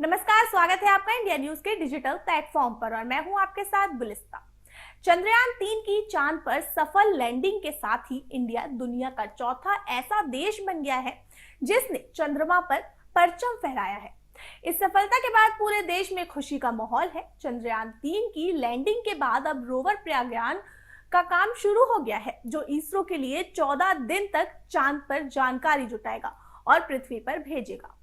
नमस्कार, स्वागत है आपका इंडिया न्यूज के डिजिटल प्लेटफॉर्म पर और मैं हूं आपके साथ गुलिस्ता। चंद्रयान-3 की चांद पर सफल लैंडिंग के साथ ही इंडिया दुनिया का चौथा ऐसा देश बन गया है जिसने चंद्रमा पर परचम फहराया है। इस सफलता के बाद पूरे देश में खुशी का माहौल है। चंद्रयान-3 की लैंडिंग के बाद अब रोवर प्रज्ञान का काम शुरू हो गया है, जो इसरो के लिए 14 दिन तक चांद पर जानकारी जुटाएगा और पृथ्वी पर भेजेगा।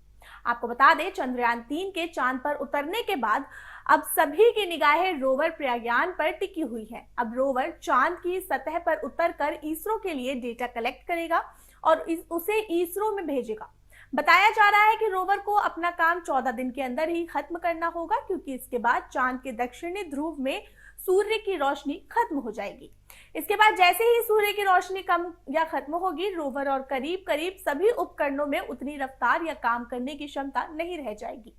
आपको बता दें, चंद्रयान-3 के चांद पर उतरने के बाद अब सभी की निगाहें रोवर प्रज्ञान पर टिकी हुई है। अब रोवर चांद की सतह पर उतरकर इसरो के लिए डेटा कलेक्ट करेगा और उसे इसरो में भेजेगा। बताया जा रहा है कि रोवर को अपना काम 14 दिन के अंदर ही खत्म करना होगा, क्योंकि इसके बाद चांद के दक्षिणी ध्रुव में सूर्य की रोशनी खत्म हो जाएगी। इसके बाद जैसे ही सूर्य की रोशनी कम या खत्म होगी, रोवर और करीब करीब सभी उपकरणों में उतनी रफ्तार या काम करने की क्षमता नहीं रह जाएगी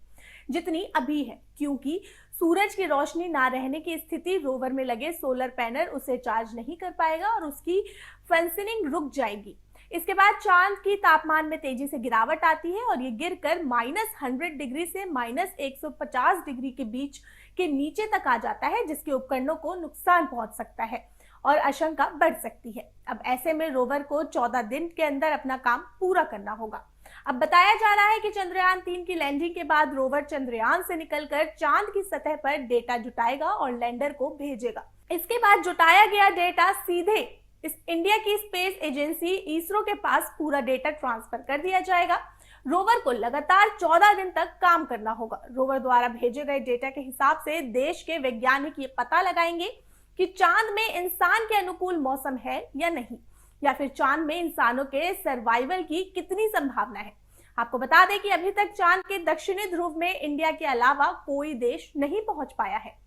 जितनी अभी है, क्योंकि सूरज की रोशनी ना रहने की स्थिति रोवर में लगे सोलर पैनल उसे चार्ज नहीं कर पाएगा और उसकी फंक्शनिंग रुक जाएगी। इसके बाद चांद की तापमान में तेजी से गिरावट आती है और ये गिरकर -100 डिग्री से -150 डिग्री के बीच के नीचे तक आ जाता है, जिसके उपकरणों को नुकसान पहुंच सकता है और आशंका बढ़ सकती है। अब ऐसे में रोवर को 14 दिन के अंदर अपना काम पूरा करना होगा। अब बताया जा रहा है कि चंद्रयान-3 की लैंडिंग के बाद रोवर चंद्रयान से निकलकर चांद की सतह पर डेटा जुटाएगा और लैंडर को भेजेगा। इसके बाद जुटाया गया डेटा सीधे इस इंडिया की स्पेस एजेंसी इसरो के पास पूरा डेटा ट्रांसफर कर दिया जाएगा। रोवर को लगातार 14 दिन तक काम करना होगा। रोवर द्वारा भेजे गए डेटा के हिसाब से देश के वैज्ञानिक ये पता लगाएंगे कि चांद में इंसान के अनुकूल मौसम है या नहीं, या फिर चांद में इंसानों के सर्वाइवल की कितनी संभावना है। आपको बता दें कि अभी तक चांद के दक्षिणी ध्रुव में इंडिया के अलावा कोई देश नहीं पहुंच पाया है।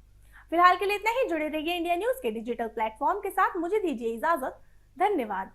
फिलहाल के लिए इतना ही। जुड़े रहिए इंडिया न्यूज के डिजिटल प्लेटफॉर्म के साथ। मुझे दीजिए इजाजत। धन्यवाद।